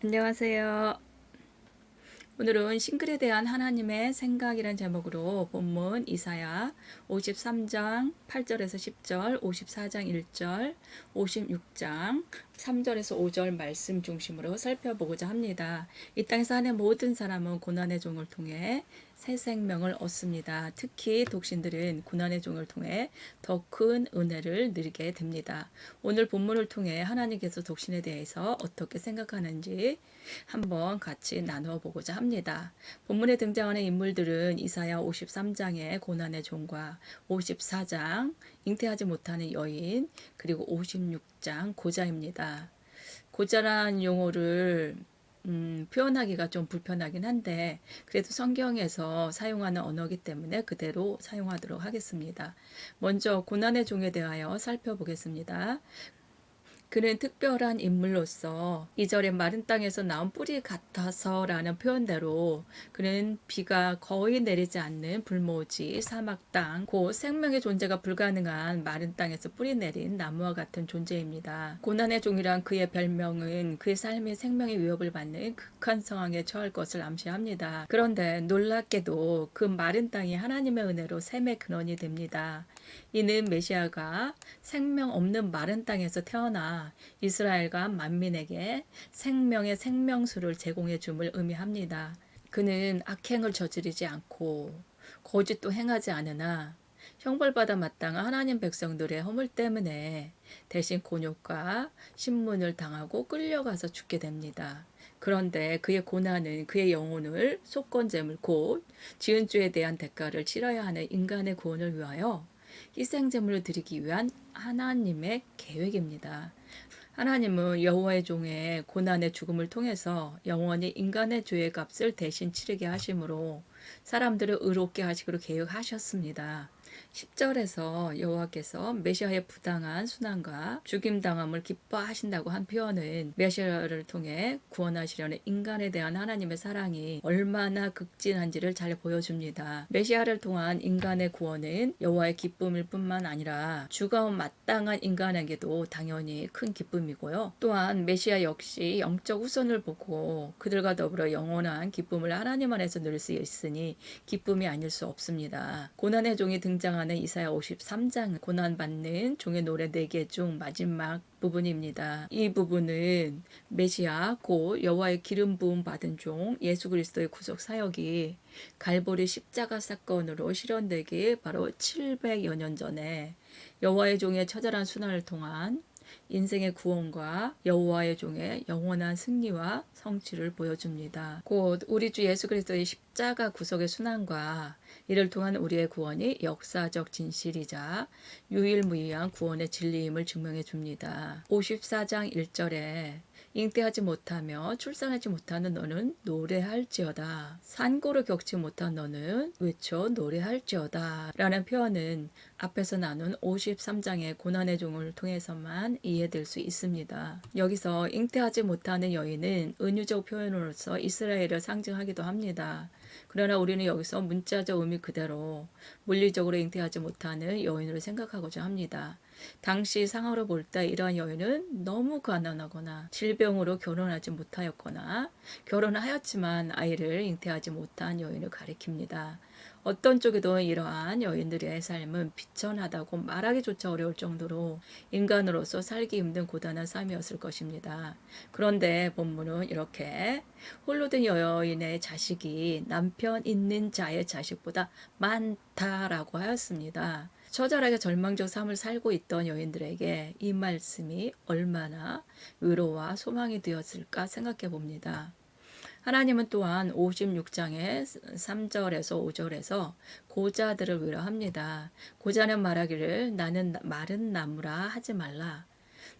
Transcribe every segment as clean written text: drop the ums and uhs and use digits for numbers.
안녕하세요. 오늘은 싱글에 대한 하나님의 생각이란 제목으로 본문 이사야 53장 8절에서 10절, 54장 1절, 56장 3절에서 5절 말씀 중심으로 살펴보고자 합니다. 이 땅에서 사는 모든 사람은 고난의 종을 통해 새 생명을 얻습니다. 특히 독신들은 고난의 종을 통해 더 큰 은혜를 누리게 됩니다. 오늘 본문을 통해 하나님께서 독신에 대해서 어떻게 생각하는지 한번 같이 나누어 보고자 합니다. 본문에 등장하는 인물들은 이사야 53장의 고난의 종과 54장 잉태하지 못하는 여인, 그리고 56장 고자입니다. 고자란 용어를 표현하기가 좀 불편하긴 한데 그래도 성경에서 사용하는 언어이기 때문에 그대로 사용하도록 하겠습니다. 먼저 고난의 종에 대하여 살펴보겠습니다. 그는 특별한 인물로서 2절에 마른 땅에서 나온 뿌리 같아서라는 표현대로 그는 비가 거의 내리지 않는 불모지 사막 땅, 곧 생명의 존재가 불가능한 마른 땅에서 뿌리 내린 나무와 같은 존재입니다. 고난의 종이란 그의 별명은 그의 삶의 생명의 위협을 받는 극한 상황에 처할 것을 암시합니다. 그런데 놀랍게도 그 마른 땅이 하나님의 은혜로 샘의 근원이 됩니다. 이는 메시아가 생명 없는 마른 땅에서 태어나 이스라엘과 만민에게 생명의 생명수를 제공해 줌을 의미합니다. 그는 악행을 저지르지 않고 거짓도 행하지 않으나 형벌받아 마땅한 하나님 백성들의 허물 때문에 대신 곤욕과 신문을 당하고 끌려가서 죽게 됩니다. 그런데 그의 고난은 그의 영혼을 속건제물 곧 지은 죄에 대한 대가를 치러야 하는 인간의 구원을 위하여 희생제물을 드리기 위한 하나님의 계획입니다. 하나님은 여호와의 종의 고난의 죽음을 통해서 영원히 인간의 죄의 값을 대신 치르게 하심으로 사람들을 의롭게 하시기로 계획하셨습니다. 10절에서 여호와께서 메시아의 부당한 순환과 죽임당함을 기뻐하신다고 한 표현은 메시아를 통해 구원하시려는 인간에 대한 하나님의 사랑이 얼마나 극진한지를 잘 보여줍니다. 메시아를 통한 인간의 구원은 여호와의 기쁨일 뿐만 아니라 죽어온 마땅한 인간에게도 당연히 큰 기쁨이고요. 또한 메시아 역시 영적 후손을 보고 그들과 더불어 영원한 기쁨을 하나님 안에서 누릴 수 있으니 기쁨이 아닐 수 없습니다. 고난의 종이 등장하는 이사야 53장 고난받는 종의 노래 4개 중 마지막 부분입니다. 이 부분은 메시아 곧 여호와의 기름 부음 받은 종 예수 그리스도의 구속 사역이 갈보리 십자가 사건으로 실현되기 바로 700여 년 전에 여호와의 종의 처절한 순환을 통한 인생의 구원과 여호와의 종의 영원한 승리와 성취를 보여줍니다. 곧 우리 주 예수 그리스도의 십자가 구속의 순환과 이를 통한 우리의 구원이 역사적 진실이자 유일무이한 구원의 진리임을 증명해 줍니다. 54장 1절에 잉태하지 못하며 출산하지 못하는 너는 노래할지어다. 산고를 겪지 못한 너는 외쳐 노래할지어다. 라는 표현은 앞에서 나눈 53장의 고난의 종을 통해서만 이해될 수 있습니다. 여기서 잉태하지 못하는 여인은 은유적 표현으로서 이스라엘을 상징하기도 합니다. 그러나 우리는 여기서 문자적 의미 그대로 물리적으로 잉태하지 못하는 여인으로 생각하고자 합니다. 당시 상황으로 볼 때 이러한 여인은 너무 가난하거나 질병으로 결혼하지 못하였거나 결혼을 하였지만 아이를 잉태하지 못한 여인을 가리킵니다. 어떤 쪽에도 이러한 여인들의 삶은 비천하다고 말하기조차 어려울 정도로 인간으로서 살기 힘든 고단한 삶이었을 것입니다. 그런데 본문은 이렇게 홀로 된 여인의 자식이 남편 있는 자의 자식보다 많다라고 하였습니다. 처절하게 절망적 삶을 살고 있던 여인들에게 이 말씀이 얼마나 위로와 소망이 되었을까 생각해 봅니다. 하나님은 또한 56장의 3절에서 5절에서 고자들을 위로합니다. 고자는 말하기를 나는 마른 나무라 하지 말라.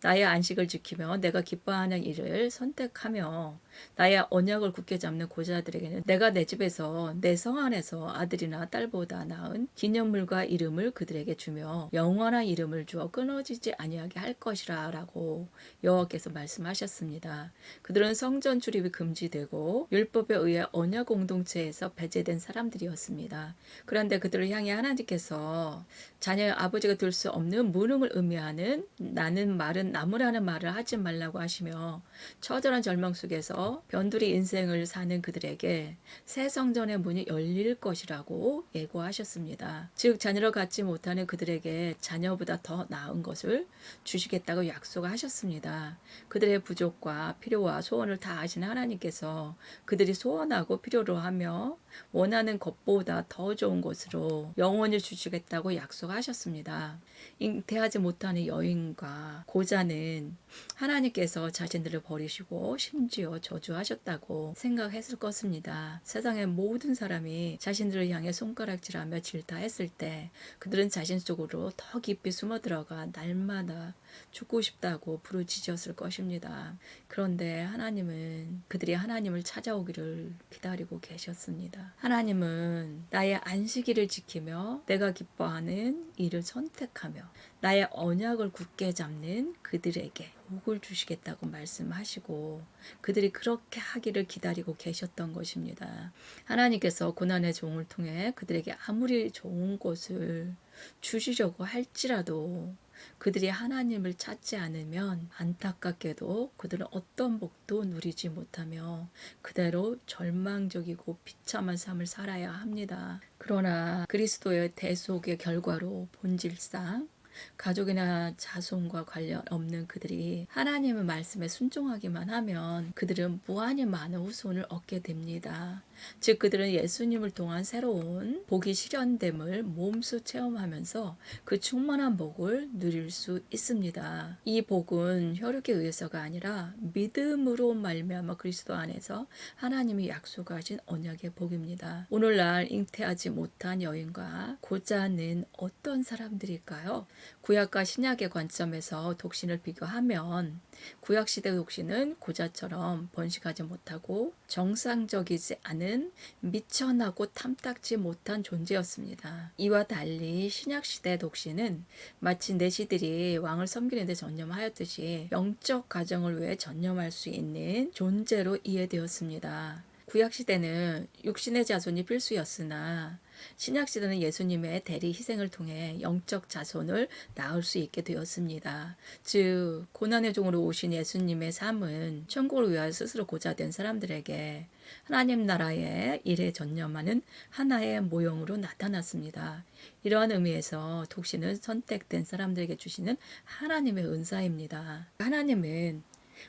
나의 안식을 지키며 내가 기뻐하는 일을 선택하며 나의 언약을 굳게 잡는 고자들에게는 내가 내 집에서 내 성 안에서 아들이나 딸보다 나은 기념물과 이름을 그들에게 주며 영원한 이름을 주어 끊어지지 아니하게 할 것이라 라고 여호와께서 말씀하셨습니다. 그들은 성전 출입이 금지되고 율법에 의해 언약 공동체에서 배제된 사람들이었습니다. 그런데 그들을 향해 하나님께서 자녀의 아버지가 될 수 없는 무능을 의미하는 나는 말은 나무라는 말을 하지 말라고 하시며 처절한 절망 속에서 변두리 인생을 사는 그들에게 새 성전의 문이 열릴 것이라고 예고하셨습니다. 즉 자녀를 갖지 못하는 그들에게 자녀보다 더 나은 것을 주시겠다고 약속하셨습니다. 그들의 부족과 필요와 소원을 다 아시는 하나님께서 그들이 소원하고 필요로 하며 원하는 것보다 더 좋은 것으로 영원히 주시겠다고 약속하셨습니다. 잉태하지 못하는 여인과 고자는 하나님께서 자신들을 버리시고 심지어 저주하셨다고 생각했을 것입니다. 세상의 모든 사람이 자신들을 향해 손가락질하며 질타했을 때 그들은 자신 속으로 더 깊이 숨어 들어가 날마다 죽고 싶다고 부르짖었을 것입니다. 그런데 하나님은 그들이 하나님을 찾아오기를 기다리고 계셨습니다. 하나님은 나의 안식일을 지키며 내가 기뻐하는 일을 선택하며 나의 언약을 굳게 잡는 그들에게 복을 주시겠다고 말씀하시고 그들이 그렇게 하기를 기다리고 계셨던 것입니다. 하나님께서 고난의 종을 통해 그들에게 아무리 좋은 것을 주시려고 할지라도 그들이 하나님을 찾지 않으면 안타깝게도 그들은 어떤 복도 누리지 못하며 그대로 절망적이고 비참한 삶을 살아야 합니다. 그러나 그리스도의 대속의 결과로 본질상 가족이나 자손과 관련 없는 그들이 하나님의 말씀에 순종하기만 하면 그들은 무한히 많은 후손을 얻게 됩니다. 즉 그들은 예수님을 통한 새로운 복이 실현됨을 몸소 체험하면서 그 충만한 복을 누릴 수 있습니다. 이 복은 혈육에 의해서가 아니라 믿음으로 말미암아 그리스도 안에서 하나님이 약속하신 언약의 복입니다. 오늘날 잉태하지 못한 여인과 고자는 어떤 사람들일까요? 구약과 신약의 관점에서 독신을 비교하면 구약시대 독신은 고자처럼 번식하지 못하고 정상적이지 않은 미천하고 탐탁지 못한 존재였습니다. 이와 달리 신약시대 독신은 마치 내시들이 왕을 섬기는 데 전념하였듯이 영적 가정을 위해 전념할 수 있는 존재로 이해되었습니다. 구약시대는 육신의 자손이 필수였으나 신약시대는 예수님의 대리 희생을 통해 영적 자손을 낳을 수 있게 되었습니다. 즉 고난의 종으로 오신 예수님의 삶은 천국을 위하여 스스로 고자된 사람들에게 하나님 나라의 일에 전념하는 하나의 모형으로 나타났습니다. 이러한 의미에서 독신은 선택된 사람들에게 주시는 하나님의 은사입니다. 하나님은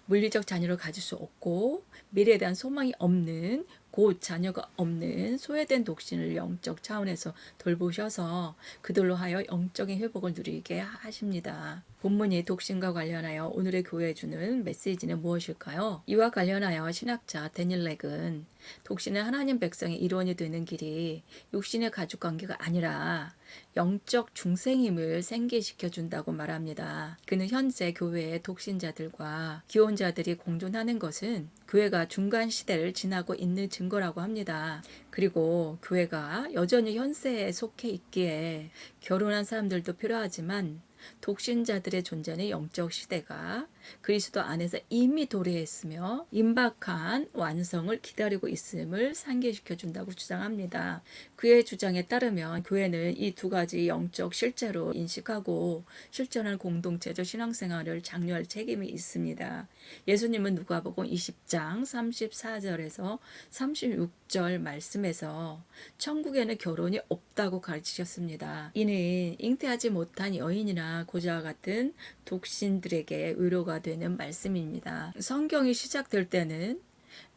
물리적 자녀를 가질 수 없고 미래에 대한 소망이 없는 곧 자녀가 없는 소외된 독신을 영적 차원에서 돌보셔서 그들로 하여 영적인 회복을 누리게 하십니다. 본문이 독신과 관련하여 오늘의 교회에 주는 메시지는 무엇일까요? 이와 관련하여 신학자 데닐 렉은 독신은 하나님 백성의 일원이 되는 길이 육신의 가족관계가 아니라 영적 중생임을 생기시켜 준다고 말합니다. 그는 현재 교회의 독신자들과 기혼자들이 공존하는 것은 교회가 중간 시대를 지나고 있는 증거라고 합니다. 그리고 교회가 여전히 현세에 속해 있기에 결혼한 사람들도 필요하지만 독신자들의 존재는 영적 시대가 그리스도 안에서 이미 도래했으며 임박한 완성을 기다리고 있음을 상기시켜 준다고 주장합니다. 그의 주장에 따르면 교회는 이 두 가지 영적 실제로 인식하고 실천하는 공동체적 신앙생활을 장려할 책임이 있습니다. 예수님은 누가복음 20장 34절에서 36절 말씀에서 천국에는 결혼이 없다고 가르치셨습니다. 이는 잉태하지 못한 여인이나 고자와 같은 독신들에게 위로가 되는 말씀입니다. 성경이 시작될 때는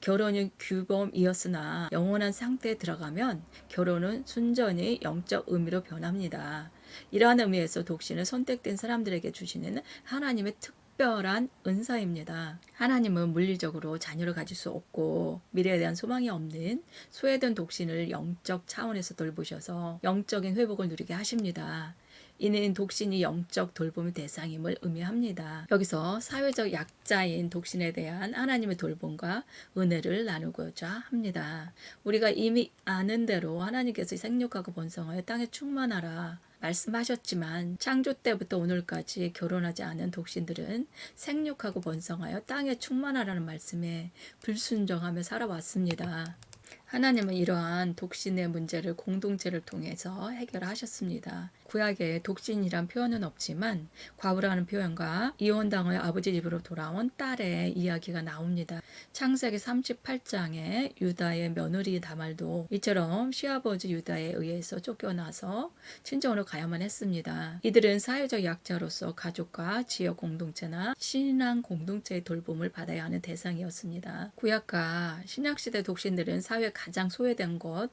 결혼은 규범이었으나 영원한 상태에 들어가면 결혼은 순전히 영적 의미로 변합니다. 이러한 의미에서 독신은 선택된 사람들에게 주시는 하나님의 특별한 은사입니다. 하나님은 물리적으로 자녀를 가질 수 없고 미래에 대한 소망이 없는 소외된 독신을 영적 차원에서 돌보셔서 영적인 회복을 누리게 하십니다. 이는 독신이 영적 돌봄의 대상임을 의미합니다. 여기서 사회적 약자인 독신에 대한 하나님의 돌봄과 은혜를 나누고자 합니다. 우리가 이미 아는 대로 하나님께서 생육하고 번성하여 땅에 충만하라 말씀하셨지만 창조 때부터 오늘까지 결혼하지 않은 독신들은 생육하고 번성하여 땅에 충만하라는 말씀에 불순종하며 살아왔습니다. 하나님은 이러한 독신의 문제를 공동체를 통해서 해결하셨습니다. 구약에 독신이란 표현은 없지만 과부라는 표현과 이혼당해 아버지 집으로 돌아온 딸의 이야기가 나옵니다. 창세기 38장에 유다의 며느리 다말도 이처럼 시아버지 유다에 의해서 쫓겨나서 친정으로 가야만 했습니다. 이들은 사회적 약자로서 가족과 지역 공동체나 신앙 공동체의 돌봄을 받아야 하는 대상이었습니다. 구약과 신약시대 독신들은 사회에 가장 소외된 곳,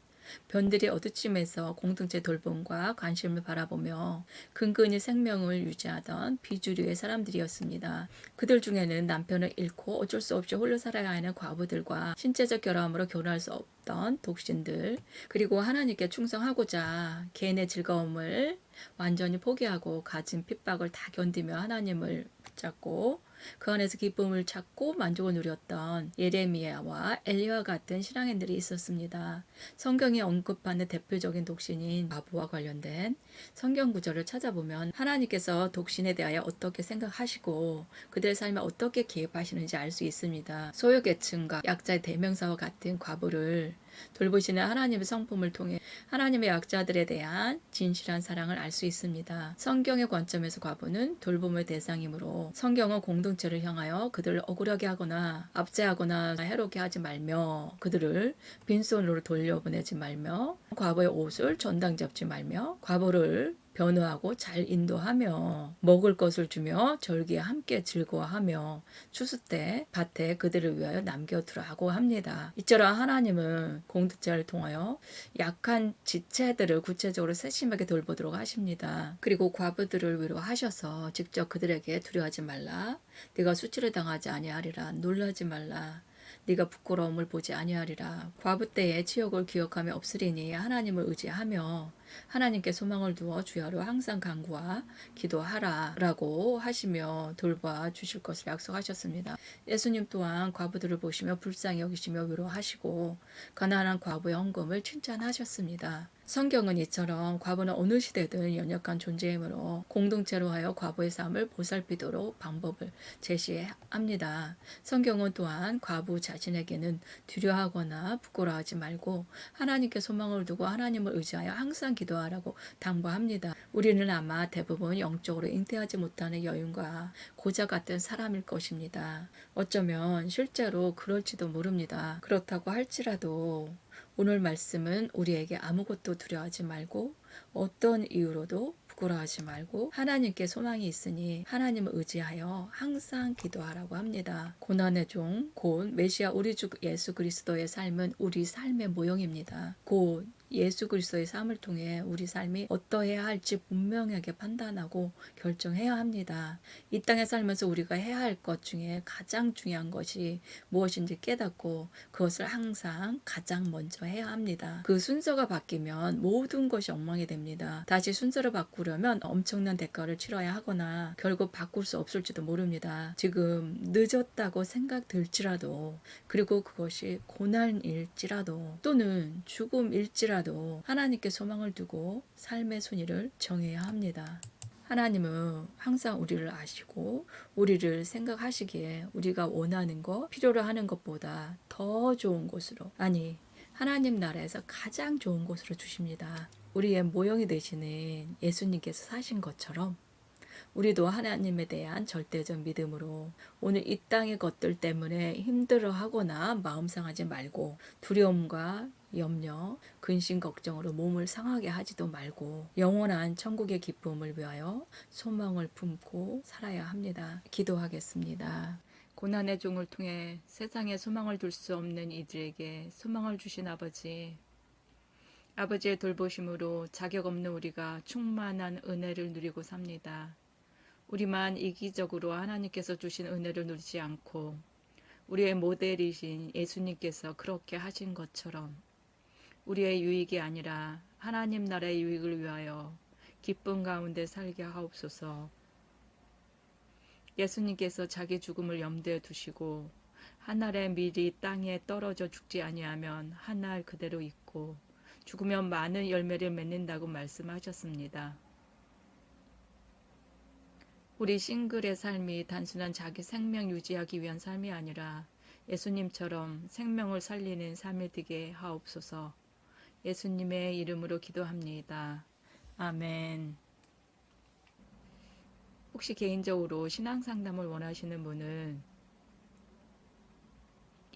변들이 어두침에서 공동체 돌봄과 관심을 바라보며 근근히 생명을 유지하던 비주류의 사람들이었습니다. 그들 중에는 남편을 잃고 어쩔 수 없이 홀로 살아야 하는 과부들과 신체적 결함으로 결혼할 수 없던 독신들, 그리고 하나님께 충성하고자 개인의 즐거움을 완전히 포기하고 가진 핍박을 다 견디며 하나님을 붙잡고 그 안에서 기쁨을 찾고 만족을 누렸던 예레미야와 엘리야와 같은 신앙인들이 있었습니다. 성경이 언급하는 대표적인 독신인 과부와 관련된 성경 구절을 찾아보면 하나님께서 독신에 대하여 어떻게 생각하시고 그들의 삶에 어떻게 개입하시는지 알 수 있습니다. 소유계층과 약자의 대명사와 같은 과부를 돌보시는 하나님의 성품을 통해 하나님의 약자들에 대한 진실한 사랑을 알 수 있습니다. 성경의 관점에서 과부는 돌봄의 대상이므로 성경은 공동체를 향하여 그들을 억울하게 하거나 압제하거나 해롭게 하지 말며 그들을 빈손으로 돌려보내지 말며 과부의 옷을 전당 잡지 말며 과부를 변호하고 잘 인도하며 먹을 것을 주며 절기에 함께 즐거워하며 추수 때 밭에 그들을 위하여 남겨두라고 합니다. 이처럼 하나님은 공동체를 통하여 약한 지체들을 구체적으로 세심하게 돌보도록 하십니다. 그리고 과부들을 위로하셔서 직접 그들에게 두려워하지 말라. 네가 수치를 당하지 아니하리라. 놀라지 말라. 네가 부끄러움을 보지 아니하리라. 과부 때의 치욕을 기억하며 없으리니 하나님을 의지하며 하나님께 소망을 두어 주야로 항상 간구와 기도하라 라고 하시며 돌봐 주실 것을 약속하셨습니다. 예수님 또한 과부들을 보시며 불쌍히 여기시며 위로하시고 가난한 과부의 헌금을 칭찬하셨습니다. 성경은 이처럼 과부는 어느 시대든 연약한 존재이므로 공동체로 하여 과부의 삶을 보살피도록 방법을 제시합니다. 성경은 또한 과부 자신에게는 두려워하거나 부끄러워하지 말고 하나님께 소망을 두고 하나님을 의지하여 항상 기도하라고 당부합니다. 우리는 아마 대부분 영적으로 잉태하지 못하는 여인과 고자 같은 사람일 것입니다. 어쩌면 실제로 그럴지도 모릅니다. 그렇다고 할지라도 오늘 말씀은 우리에게 아무것도 두려워하지 말고 어떤 이유로도 부끄러워하지 말고 하나님께 소망이 있으니 하나님을 의지하여 항상 기도하라고 합니다. 고난의 종, 곧 메시아 우리 주 예수 그리스도의 삶은 우리 삶의 모형입니다. 곧 예수 그리스도의 삶을 통해 우리 삶이 어떠해야 할지 분명하게 판단하고 결정해야 합니다. 이 땅에 살면서 우리가 해야 할 것 중에 가장 중요한 것이 무엇인지 깨닫고 그것을 항상 가장 먼저 해야 합니다. 그 순서가 바뀌면 모든 것이 엉망이 됩니다. 다시 순서를 바꾸려면 엄청난 대가를 치러야 하거나 결국 바꿀 수 없을지도 모릅니다. 지금 늦었다고 생각될지라도 그리고 그것이 고난일지라도 또는 죽음일지라도 하나님께 소망을 두고 삶의 순위를 정해야 합니다. 하나님은 항상 우리를 아시고 우리를 생각하시기에 우리가 원하는 것, 필요로 하는 것보다 더 좋은 곳으로, 아니 하나님 나라에서 가장 좋은 곳으로 주십니다. 우리의 모형이 되시는 예수님께서 사신 것처럼 우리도 하나님에 대한 절대적 믿음으로 오늘 이 땅의 것들 때문에 힘들어하거나 마음 상하지 말고 두려움과 염려, 근심 걱정으로 몸을 상하게 하지도 말고 영원한 천국의 기쁨을 위하여 소망을 품고 살아야 합니다. 기도하겠습니다. 고난의 종을 통해 세상에 소망을 둘 수 없는 이들에게 소망을 주신 아버지, 아버지의 돌보심으로 자격 없는 우리가 충만한 은혜를 누리고 삽니다. 우리만 이기적으로 하나님께서 주신 은혜를 누리지 않고 우리의 모델이신 예수님께서 그렇게 하신 것처럼 우리의 유익이 아니라 하나님 나라의 유익을 위하여 기쁨 가운데 살게 하옵소서. 예수님께서 자기 죽음을 염두에 두시고 한 알의 밀이 땅에 떨어져 죽지 아니하면 한 알 그대로 있고 죽으면 많은 열매를 맺는다고 말씀하셨습니다. 우리 싱글의 삶이 단순한 자기 생명 유지하기 위한 삶이 아니라 예수님처럼 생명을 살리는 삶이 되게 하옵소서. 예수님의 이름으로 기도합니다. 아멘. 혹시 개인적으로 신앙 상담을 원하시는 분은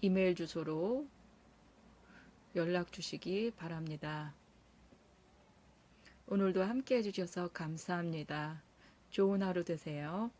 이메일 주소로 연락 주시기 바랍니다. 오늘도 함께 해주셔서 감사합니다. 좋은 하루 되세요.